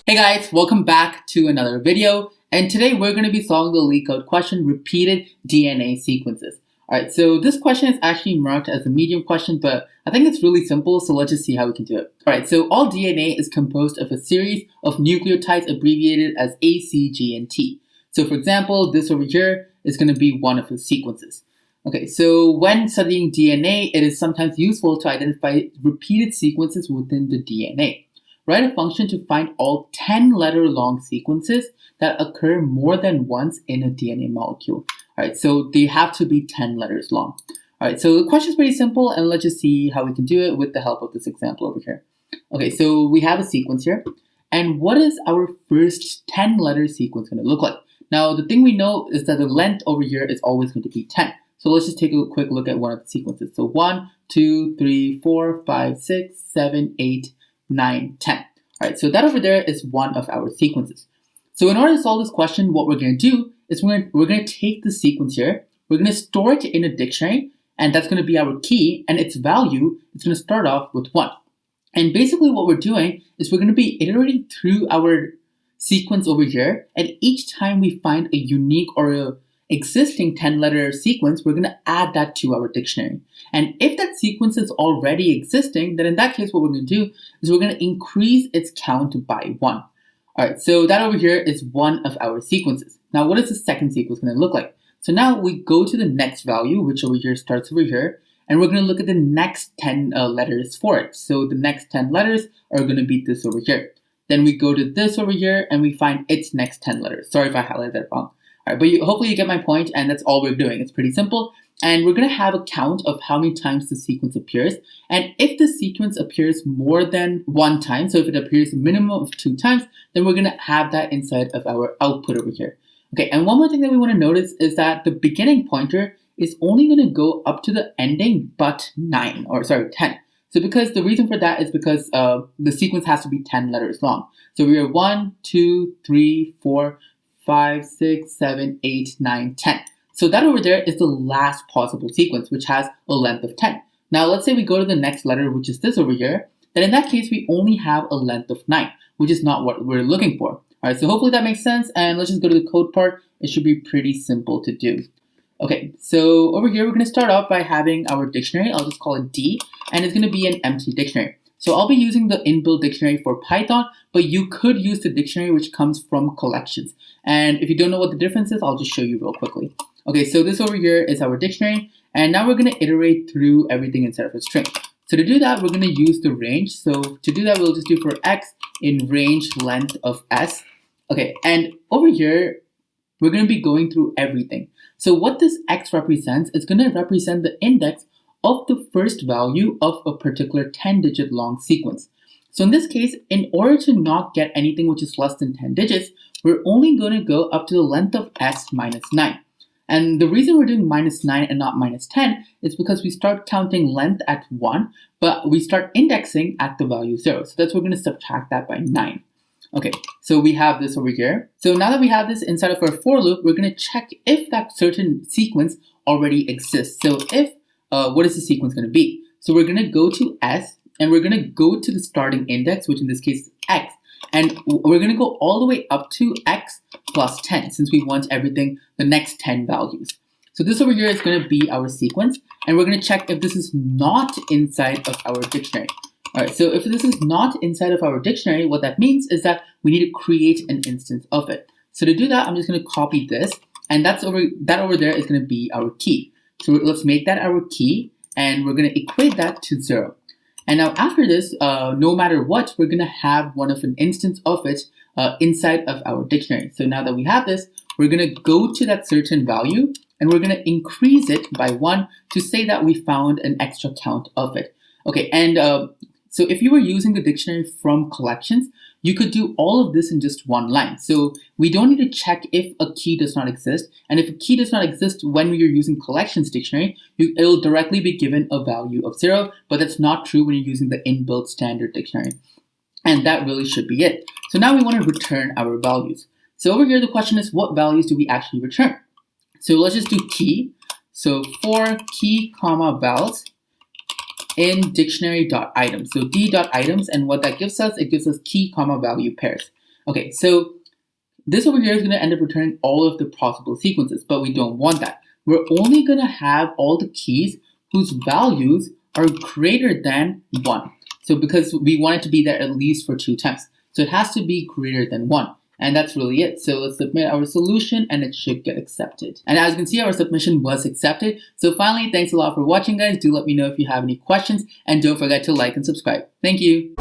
Hey guys, welcome back to another video. And today we're going to be solving the Leet code question, repeated DNA sequences. Alright, so this question is actually marked as a medium question, but I think it's really simple, so let's just see how we can do it. Alright, so all DNA is composed of a series of nucleotides abbreviated as A, C, G, and T. So for example, this over here is going to be one of the sequences. Okay, so when studying DNA, it is sometimes useful to identify repeated sequences within the DNA. Write a function to find all 10-letter long sequences that occur more than once in a DNA molecule. Alright, so they have to be 10 letters long. Alright, so the question is pretty simple, and let's just see how we can do it with the help of this example over here. Okay, so we have a sequence here, and what is our first 10-letter sequence going to look like? Now, the thing we know is that the length over here is always going to be 10. So let's just take a quick look at one of the sequences. So 1, 2, 3, 4, 5, 6, 7, 8, 9, 10. Alright, so that over there is one of our sequences. So in order to solve this question, what we're going to do is we're going to take the sequence here, we're going to store it in a dictionary, and that's going to be our key, and its value is going to start off with 1. And basically what we're doing is we're going to be iterating through our sequence over here, and each time we find a unique or a existing 10-letter sequence, we're going to add that to our dictionary. And if that sequence is already existing, then in that case, what we're going to do is we're going to increase its count by 1. Alright, so that over here is one of our sequences. Now, what is the second sequence going to look like? So now we go to the next value, which over here starts over here, and we're going to look at the next 10 letters for it. So the next 10 letters are going to be this over here. Then we go to this over here, and we find its next 10 letters. Sorry if I highlighted that wrong. Alright, but hopefully you get my point, and that's all we're doing. It's pretty simple, and we're going to have a count of how many times the sequence appears, and if the sequence appears more than 1 time, so if it appears a minimum of 2 times, then we're going to have that inside of our output over here. Okay, and one more thing that we want to notice is that the beginning pointer is only going to go up to the ending but 10. So because the reason for that is because the sequence has to be 10 letters long. So we are 1, 2, 3, 4, 5, 6, 7, 8, 9, 10. So that over there is the last possible sequence, which has a length of 10. Now let's say we go to the next letter, which is this over here. Then in that case, we only have a length of 9, which is not what we're looking for. Alright, so hopefully that makes sense, and let's just go to the code part. It should be pretty simple to do. Okay, so over here, we're going to start off by having our dictionary. I'll just call it D, and it's going to be an empty dictionary. So I'll be using the inbuilt dictionary for Python, but you could use the dictionary which comes from collections. And if you don't know what the difference is, I'll just show you real quickly. Okay, so this over here is our dictionary, and now we're going to iterate through everything instead of a string. So to do that, we're going to use the range. So to do that, we'll just do for x in range length of s. Okay, and over here, we're going to be going through everything. So what this x represents is going to represent the index of the first value of a particular 10-digit long sequence. So in this case, in order to not get anything which is less than 10 digits, we're only going to go up to the length of s minus 9. And the reason we're doing minus 9 and not minus 10 is because we start counting length at 1, but we start indexing at the value 0. So that's why we're going to subtract that by 9. Okay, so we have this over here. So now that we have this inside of our for loop, we're going to check if that certain sequence already exists. So if, what is the sequence going to be? So we're going to go to s, and we're going to go to the starting index, which in this case is x. And we're going to go all the way up to x plus 10, since we want everything, the next 10 values. So this over here is going to be our sequence, and we're going to check if this is not inside of our dictionary. Alright, so if this is not inside of our dictionary, what that means is that we need to create an instance of it. So to do that, I'm just going to copy this, and that over there is going to be our key. So let's make that our key, and we're going to equate that to 0. And now after this, no matter what, we're going to have one of an instance of it inside of our dictionary. So now that we have this, we're going to go to that certain value, and we're going to increase it by 1 to say that we found an extra count of it. Okay, and so if you were using the dictionary from collections, you could do all of this in just one line. So we don't need to check if a key does not exist. And if a key does not exist when you're using collections dictionary, it'll directly be given a value of 0, but that's not true when you're using the inbuilt standard dictionary. And that really should be it. So now we want to return our values. So over here, the question is, what values do we actually return? So let's just do key. So for key, comma, vals in dictionary.items. So d.items, and what that gives us, it gives us key, comma, value pairs. Okay, so this over here is going to end up returning all of the possible sequences, but we don't want that. We're only going to have all the keys whose values are greater than 1. So because we want it to be there at least for 2 times. So it has to be greater than 1. And that's really it. So let's submit our solution and it should get accepted. And as you can see, our submission was accepted. So finally, thanks a lot for watching, guys. Do let me know if you have any questions and don't forget to like and subscribe. Thank you.